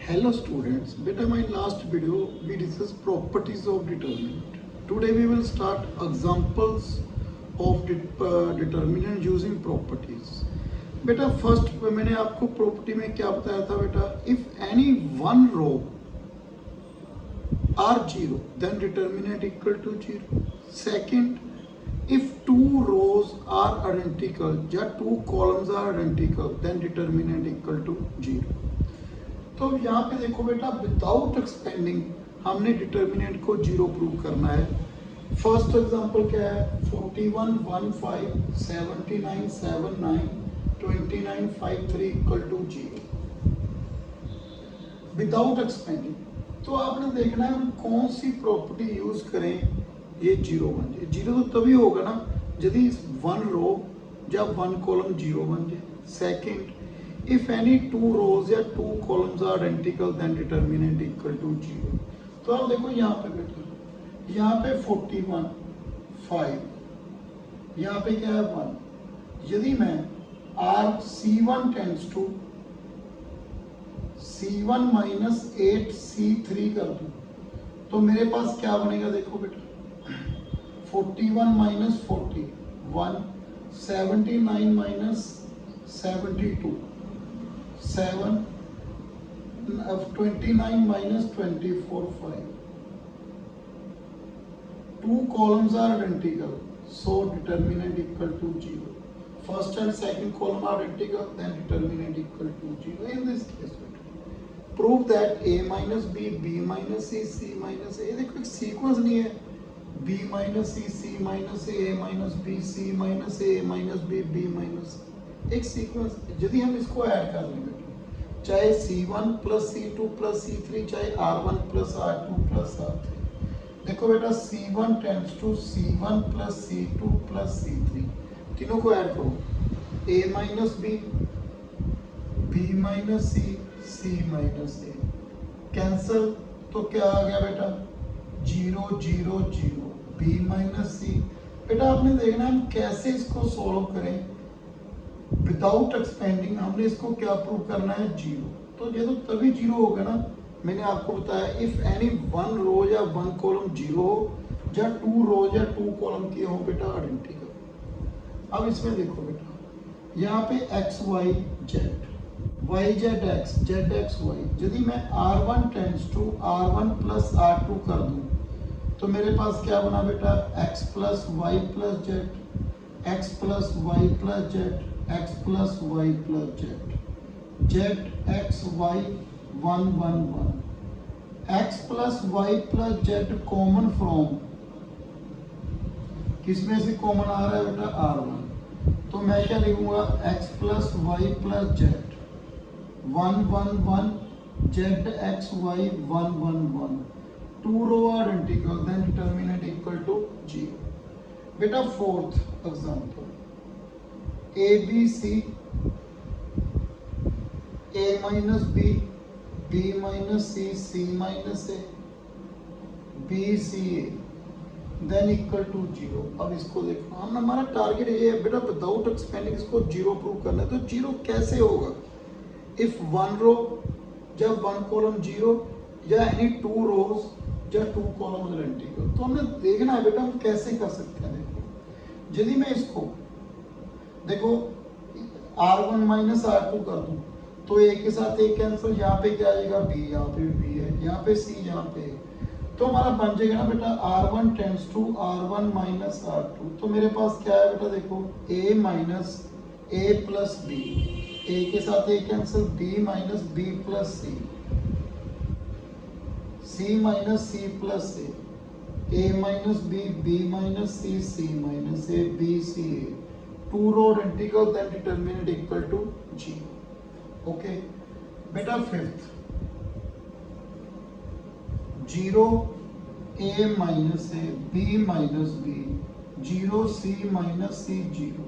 Hello students, beta my last video we discussed properties of determinant. Today we will start examples of determinant using properties. बेटा first मैंने आपको property में क्या बताया था बेटा, if any one row R zero then determinant equal to zero. Second, if two rows are identical या two columns are identical then determinant equal to 0. तो यहाँ पे देखो बेटा, विदाउट एक्सपेंडिंग हमने डिटर्मिनेंट को 0 प्रूव करना है. फर्स्ट एग्जांपल क्या है, 41 15 79 79 29 53 इक्वल टू 0 विदाउट एक्सपेंडिंग. तो आपने देखना है हम कौन सी प्रॉपर्टी यूज करें ये 0 बन जाए. 0 तो तभी होगा ना यदि वन रो या वन कॉलम 0 बन जाए. Second, if any two rows या two columns are identical then determinant equal to 0. तो आप देखो यहाँ पे बेटा, यहाँ पे 41 5, यहाँ पे क्या है 1. यदि मैं R C1 tends to C1 minus 8 C3 कर दूं तो मेरे पास क्या बनेगा, देखो बेटा 41 minus 40 1, 79 minus 72 7, 29 minus 24 5. Two columns are identical, so determinant equal to 0. First and second column are identical, then determinant equal to 0. In this case, prove that A minus B, B minus C, C minus A. देखो एक sequence नहीं है, B minus C, C minus A, A minus B, C minus A, A minus B, B minus C. एक sequence. यदि हम इसको add कर लेंगे चाहे C1 plus C2 plus C3, चाहे R1 plus R2 plus R3. देखो बेटा C1 tends to C1 plus C2 plus C3, तीनों को ऐड करो. A minus B, B minus C, C minus A. Cancel तो क्या आ गया बेटा 0 0 0. B minus C. बेटा आपने देखना है हम कैसे इसको सॉल्व करें विदाउट एक्सपेंडिंग. हमने इसको क्या प्रूव करना है 0. तो ये तो तभी 0 होगा ना, मैंने आपको बताया इफ एनी वन रो या वन कॉलम 0 हो या टू रो या टू कॉलम के हो बेटा आइडेंटिकल. अब इसमें देखो बेटा, यहाँ पे x y z, y z x, z x y. यदि मैं R1 tends to R1 plus R2 कर दूं तो मेरे पास क्या बना बेटा, x plus Y plus Z, x plus Y plus Z, x plus y plus z, z x y 1 1 1. x plus y plus z common from किसमें से कॉमन आ रहा है बेटा R1. तो मैं क्या लिखूंगा x plus y plus z 1 1 1 z x y 1 1 1. Two row R identical then determinant equal to 0. बेटा fourth example, A B C, A minus B, B minus C, C minus A, B C A, then equal to 0. अब इसको देखो, हम हमारा target ये है बेटा without expanding इसको 0 प्रूव करना है. तो 0 कैसे होगा, इफ वन रो या वन कॉलम 0 या एनी टू रोज या टू कॉलम आइडेंटिकल. तो हमने देखना है बेटा हम कैसे कर सकते हैं. देखो यदि मैं इसको देखो R1 माइनस R2 कर दूं तो एक के साथ एक कैंसिल, यहाँ पे क्या आएगा B, यहाँ पे B है, यहाँ पे C, यहाँ पे. तो हमारा बन जाएगा ना बेटा R1 tends to R1 minus R2. तो मेरे पास क्या है बेटा, देखो A minus A plus B, A के साथ एक cancel, B minus B plus C, C minus C plus A, A minus B, B minus C, C minus A, B C A. Two row identical then determinant equal to 0. Okay बेटा fifth, 0 A minus A, B minus B, 0 C minus C 0.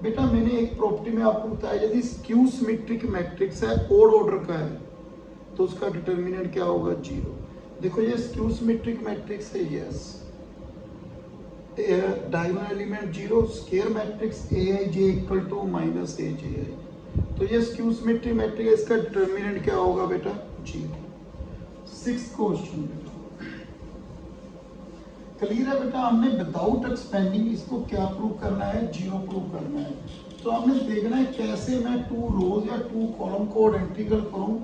बेटा मैंने एक property में आपको बताया यदि skew symmetric matrix है odd order का है तो उसका डिटर्मिनेंट क्या होगा 0. देखो ये स्क्यू सिमेट्रिक मैट्रिक्स है, yes. Diagonal element 0, square matrix Aij equal to minus Aj. तो ये स्क्यू सिमेट्री मैट्रिक्स, इसका डिटर्मिनेंट क्या होगा बेटा जीरो। 6th क्वेश्चन बेटा क्लियर है बेटा। हमने विदाउट एक्सपेंडिंग इसको क्या प्रूव करना है, जीरो प्रूव करना है। तो हमने देखना है कैसे मैं 2 रोज या 2 कॉलम को आइडेंटिकल करूं,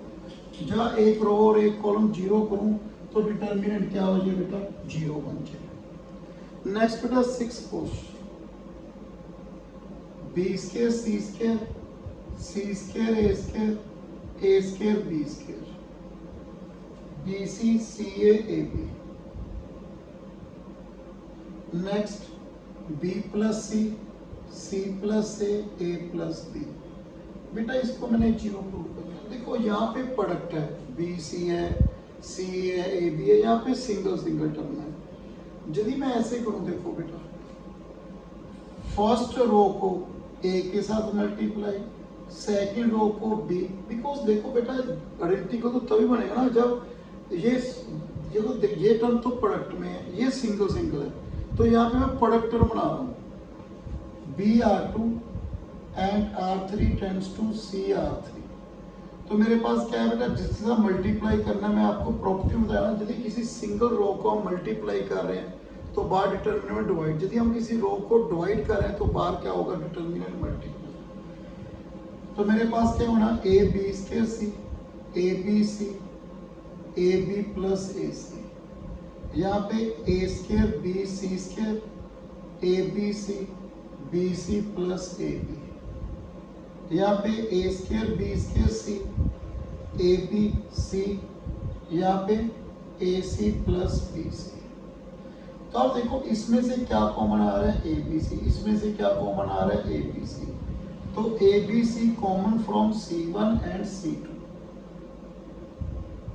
जहाँ एक रो और एक कॉलम जीरो करूं तो डिटर्मिनेंट क्या हो जाए बेटा, जीरो बन जाए। नेक्स्ट बेटा 6th question, B square C square C square A square B square B C C A B. Next B plus C plus A plus B. बेटा इसको मैंने जीरो प्रूव किया। देखो यहाँ पे प्रोडक्ट है, बी सी है, सी है, ए बी है, यहाँ पे सिंगल सिंगल टर्म है। यदि मैं ऐसे करूँ, देखो बेटा फर्स्ट रो को ए के साथ मल्टीप्लाई, सेकंड रो को बी, बिकॉज देखो बेटा आइडेंटिकल तो तभी बनेगा ना जब ये टर्म तो प्रोडक्ट में है, ये सिंगल सिंगल है। तो यहाँ पे मैं प्रोडक्ट टर्म बना रहा हूँ, B R two and R three tends to C R three. तो मेरे पास क्या है बेटा, जिसके साथ मल्टीप्लाई करना, मैं आपको प्रॉपर्टी बताया ना, यदि किसी सिंगल रो को हम मल्टीप्लाई कर रहे हैं तो बार डिटर्मिनेंट में डिवाइड, यदि हम किसी रो को डिवाइड कर रहे हैं तो बार क्या होगा, डिटर्मिनेंट मल्टीप्लाई। तो मेरे पास क्या होना, A B square C A B plus A C. यहाँ पे A square B C square B C plus A B. यहाँ पे A square B square C A B C, यहाँ पे ए सी प्लस बी सी। तो आप देखो इसमें से क्या कॉमन आ रहा है, ए बी सी, इसमें से क्या कॉमन आ रहा है, ए बी सी। तो A B C common from C one and C two.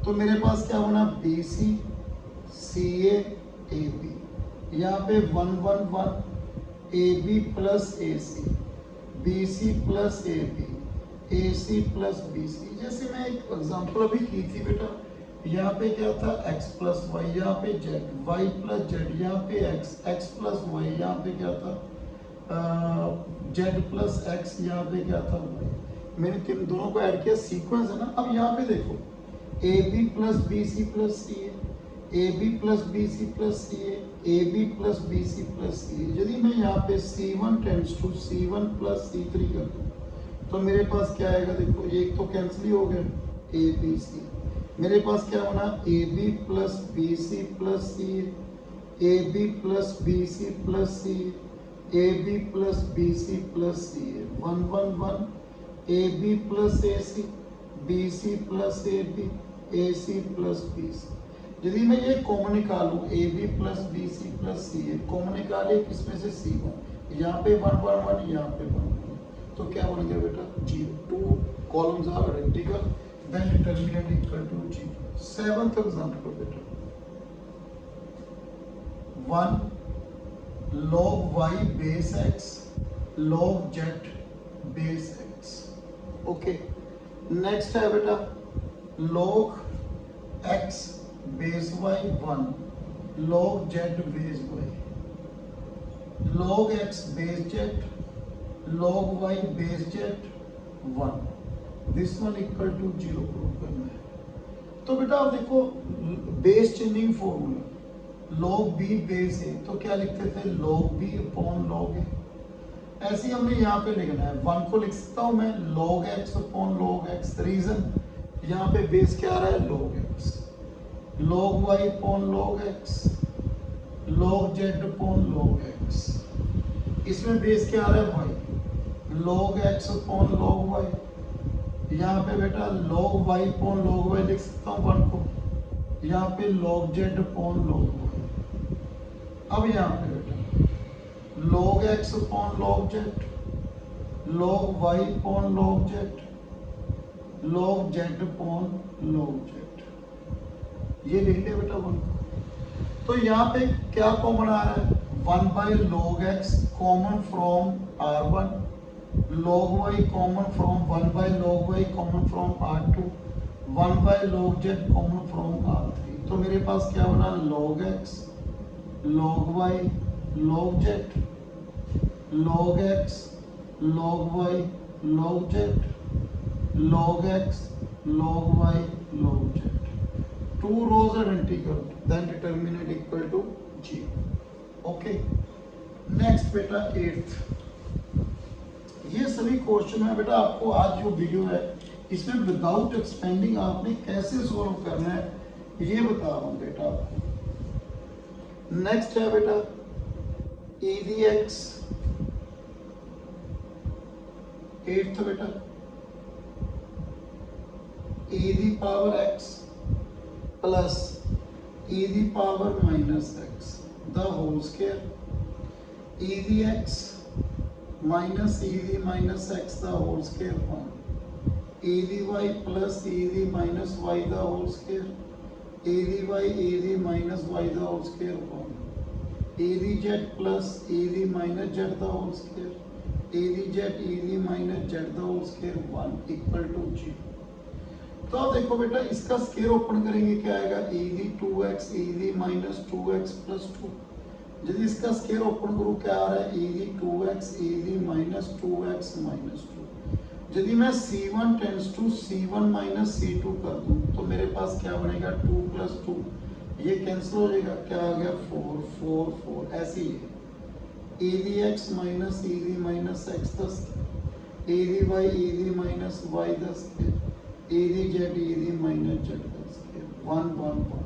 तो मेरे पास क्या होना, B C C A B. यहाँ पे 1 1 1 A B plus A C B C plus A B A C plus B C. जैसे मैं एक एग्जांपल अभी की थी बेटा, यहाँ पे क्या था, x प्लस वाई, यहाँ पे z, y प्लस जेड, यहाँ पे x प्लस वाई, यहाँ पे क्या था z प्लस x, यहाँ पे क्या था y। मैंने तीन दोनों को ऐड किया, सीक्वेंस है ना। अब यहाँ पे देखो A B plus B C plus C A B plus B C plus C A B plus B C plus C. यदि मैं यहाँ पे C1 tends to C1 plus C3 कर दूँ तो मेरे पास क्या आएगा, देखो ये तो कैंसिल ही हो गया, ए बी सी। मेरे पास क्या होना, A B plus B C plus C A B plus B C plus C A B plus B C plus C 1 1 1 A B plus A C B C plus A C plus B C. यदि मैं ये common निकालूं, A B plus B C plus C A common निकाले, किसमें से C1, यहाँ पे 1 1 1 यहाँ पे 1 1, तो क्या बन गया बेटा, 0। 2 columns are identical, then determinant equal to 0. 7th example बेटा, 1 log y base x log z base x। Okay, next है बेटा log x base y 1 log z base y log x base z log y base z 1, this one equal to 0 prove करना है। तो बेटा आप देखो base changing formula, log b base है तो क्या लिखते थे, log b upon log a। ऐसे ही हमने यहाँ पे लिखना है, 1 को लिख सकता हूँ मैं log x upon log x। Reason यहाँ पे बेस क्या आ रहा है, log x, log y upon log x, log z upon log x। इसमें बेस क्या आ रहा है, y, log x upon log y। यहाँ पे बेटा log y upon log y लिख सकता हूँ 1 को, यहाँ पे log z upon log y। अब यहाँ पे बेटा log x upon log z, log y upon log z, log z upon log z, ये लिख लिया बेटा 1 को। तो यहाँ पे क्या कॉमन आ रहा है, 1 by log x common from R1, log y common from 1 by log y common from R2, 1 by log z common from R3। तो मेरे पास क्या होना, log x log y log z log x log y log z log x log y log z. Two rows are identical, then determinant equal to 0. Okay. Next बेटा 8th, ये सभी question है बेटा आपको आज जो वीडियो है इसमें विदाउट एक्सपेंडिंग आपने कैसे सोल्व करना है ये बता रहा हूं बेटा आपको। नेक्स्ट है बेटा e dx 8th बेटा e the power x plus e the power minus x the whole square e the x minus e the minus x the whole square form e the y plus e the minus y the whole square e the y e the minus y the whole square form e the z plus e the minus z the whole square e the z e the minus z the whole square 1 equal to 0। तो देखो बेटा इसका square open करेंगे क्या आएगा e the 2x e the minus 2x plus 2। यदि इसका square open करूं क्या आ रहा है e the 2x e the minus 2x minus 2। यदि मैं c1 tends to c1 minus c2 कर दूं तो मेरे पास क्या बनेगा 2 प्लस 2, ये कैंसिल हो जाएगा, क्या आ गया 4 4 4। ऐसे ही है e the x minus e the minus x 10 e the y e the minus y 10 e the z e the minus z 10 1 1 1।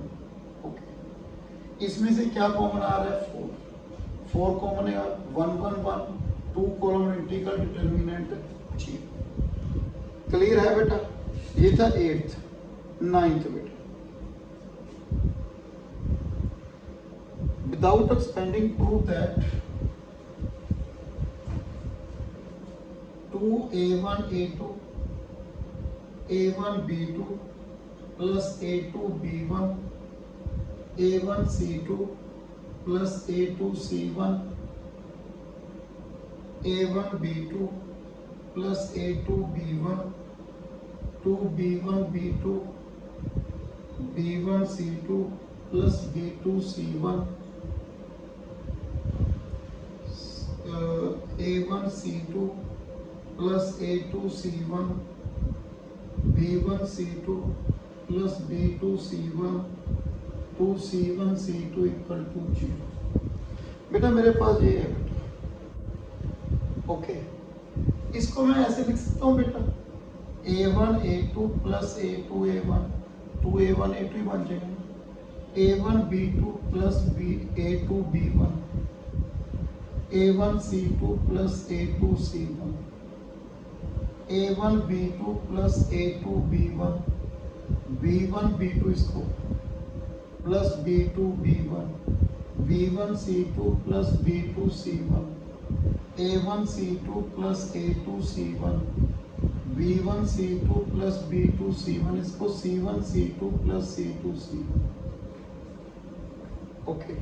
इसमें से क्या कॉमन आ रहा है 4 कॉमन है 1 1 1 2 कॉलम इंटीग्रल डिटरमिनेंट 0। क्लियर है बेटा, ये था 8th। 9th बेटा without expanding prove that 2a1 a2 a1 b2 plus a2 b1 a1 c2 plus a2 c1 a1 b2 plus a2 b1 2b1 b2 b1 c2 plus b2 c1 a1 c2 plus a2 c1 b1 c2 plus b2 c1 2c1 c2 equal to 0। बेटा मेरे पास ये है बेटा, okay इसको मैं ऐसे लिख सकता हूँ बेटा a1 a2 plus a2 a1 2a1 a2 ही बन जाएगा a1 b2 plus a2 b1 a1 c2 plus a2 c1 a1 b2 plus a2 b1 b1 b2 इसको plus b2 b1 b1 c2 plus b2 c1 a1 c2 plus a2 c1 b1 c2 plus b2 c1 इसको c1 c2 plus c2 c1। Okay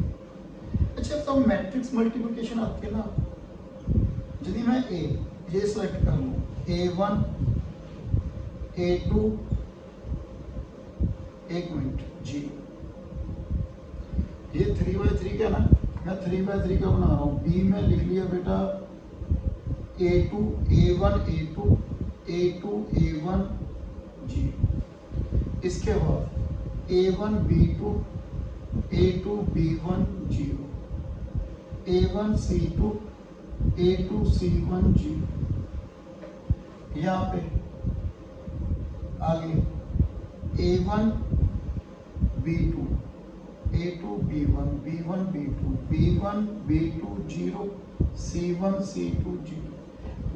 अच्छा तो matrix multiplication आती है ना, यदि मैं ये सेलेक्ट कर लूं a1 a2 एक मिनट जी ये 3/3 का ना, मैं 3/3 का बना रहा हूँ। बी में लिख लिया बेटा a2 a1 a2 a2 a1 जी, इसके बाद a1 b2 a2 b1 0 a1 c2 a2 c1 0। यहाँ पे आगे a1 b2 a2 b1 b1 b2 b1 b2 0 c1 c2 0।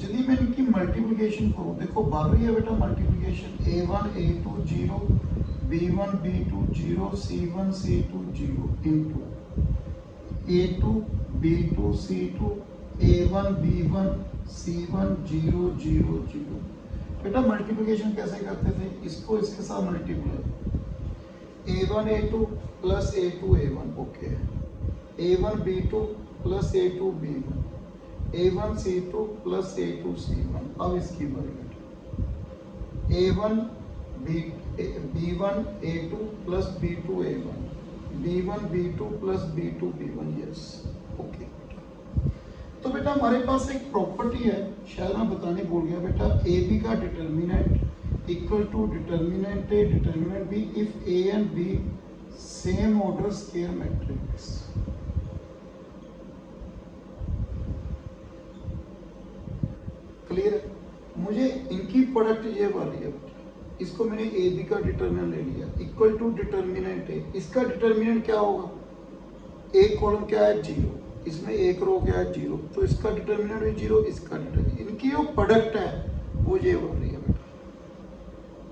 यदि मैं इनकी मल्टीप्लिकेशन करूं, देखो बढ़ रही है बेटा multiplication a1 a2 0 b1 b2 0 c1 c2 0 into a2 b2 c2 a1 b1 c1 0 0 0। बेटा मल्टीप्लिकेशन कैसे करते थे, इसको इसके साथ multiply a1 a2 plus a2 a1 okay a1 b2 plus a2 b1 a1 c2 plus a2 c1। अब इसकी बारी a1 b1 a2 plus b2 a1 b1 b2 plus b2 b1 yes okay. तो बेटा हमारे पास एक प्रॉपर्टी है, शायद मैं बताने भूल गया बेटा, ए बी का determinant equal to determinant A, determinant B if A and B same order square matrix. Clear है? मुझे इनकी प्रोडक्ट ये वाली है, इसको मैंने ए बी का डिटर्मिनेंट ले लिया इक्वल टू डिटर्मिनेंट ए। इसका डिटर्मिनेंट क्या होगा? एक कॉलम क्या है? 0, इसमें एक रो क्या है? 0, तो इसका डिटर्मिनेंट भी 0, इसका डिटर्मिनेंट, इनकी जो प्रोडक्ट है वो ये वाली है बेटा।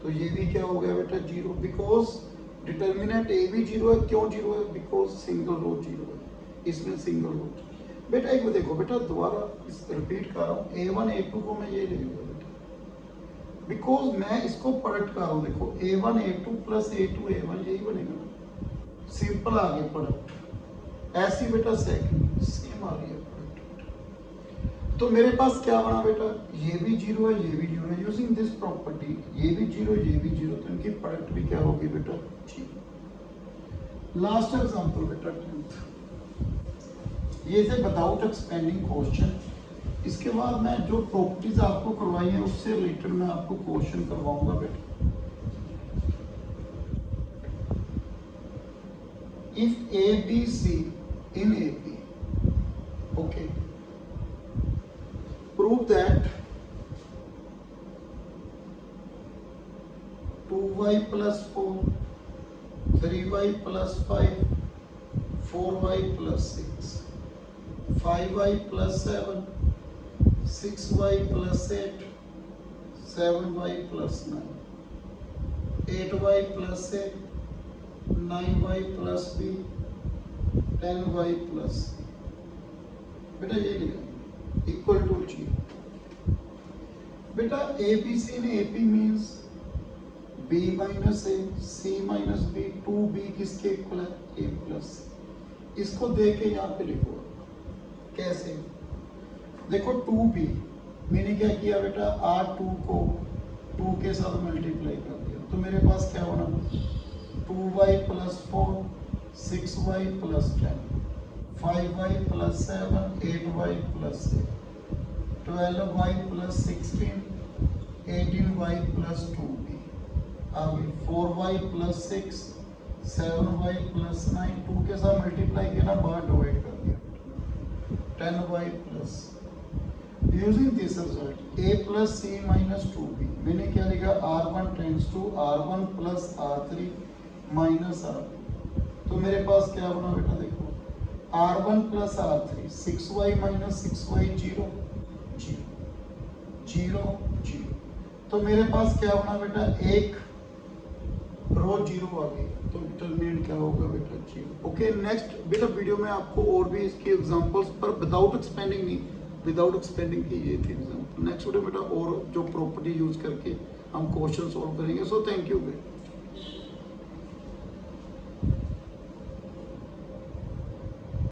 तो ये भी क्या हो गया बेटा? 0, बिकॉज डिटर्मिनेंट ए भी 0 है। क्यों 0 है? बिकॉज सिंगल रो 0 है, इसमें सिंगल रो। बेटा एक बार देखो बेटा, दोबारा रिपीट कर रहा हूँ, A1 A2 को मैं ये ले लूंगा बेटा, बिकॉज मैं इसको प्रोडक्ट कर रहा हूँ। देखो A1 A2 plus A2 A1 यही बनेगा, सिंपल आ गया प्रोडक्ट। ऐसी बेटा सेकंड सेम आ गया प्रोडक्ट। तो मेरे पास क्या बना बेटा? ये भी 0 है, ये भी 0 है। यूजिंग दिस प्रॉपर्टी ये भी 0, ये भी 0, तो इनकी प्रोडक्ट भी क्या होगी बेटा? 0। लास्ट एग्जांपल बेटा 10th, ये थे विदाउट एक्सपेंडिंग क्वेश्चन। इसके बाद मैं जो प्रॉपर्टीज आपको करवाई है उससे रिलेटेड मैं आपको क्वेश्चन करवाऊंगा बेटा। If A B C in A B, okay, prove that 2y plus 4, 3y plus 5, 4y plus 6, 5y plus 7, 6y plus 8, 7y plus 9, 8y plus 8, 9y plus b, 10y plus c। बेटा ये लिखा equal to 0। बेटा A B C in A P means b minus A, c minus B, 2b किसके equal है? a plus C. इसको दे के यहाँ पे लिखो। कैसे? देखो 2b मैंने क्या किया बेटा? R2 को 2 के साथ मल्टीप्लाई कर दिया, तो मेरे पास क्या होना? 2y plus 4, 6y plus 10, 5y plus 7, 8y plus 8, 12y plus 16, 18y plus 2b, आगे 4y प्लस 6, 7y प्लस 9, 2 के साथ मल्टीप्लाई किया ना, बाहर डिवाइड कर दिया, 10y plus. Using this result a plus c minus 2b, मैंने क्या लिखा? R1 tends to R1 plus R3 minus R2। तो मेरे पास क्या बना बेटा? देखो R1 plus R3, 6y minus 6y 0 0 0 0। तो मेरे पास क्या बना बेटा? एक रो 0 आ गई, तो डिटरमिनेंट क्या होगा बेटा? 0। ओके, नेक्स्ट बेटा वीडियो में आपको और भी इसकी एग्जांपल्स पर विदाउट एक्सपेंडिंग नहीं, विदाउट एक्सपेंडिंग की ये थी एग्जांपल। नेक्स्ट वीडियो बेटा और जो प्रॉपर्टी यूज करके हम क्वेश्चन सॉल्व करेंगे। सो थैंक यू बेटा।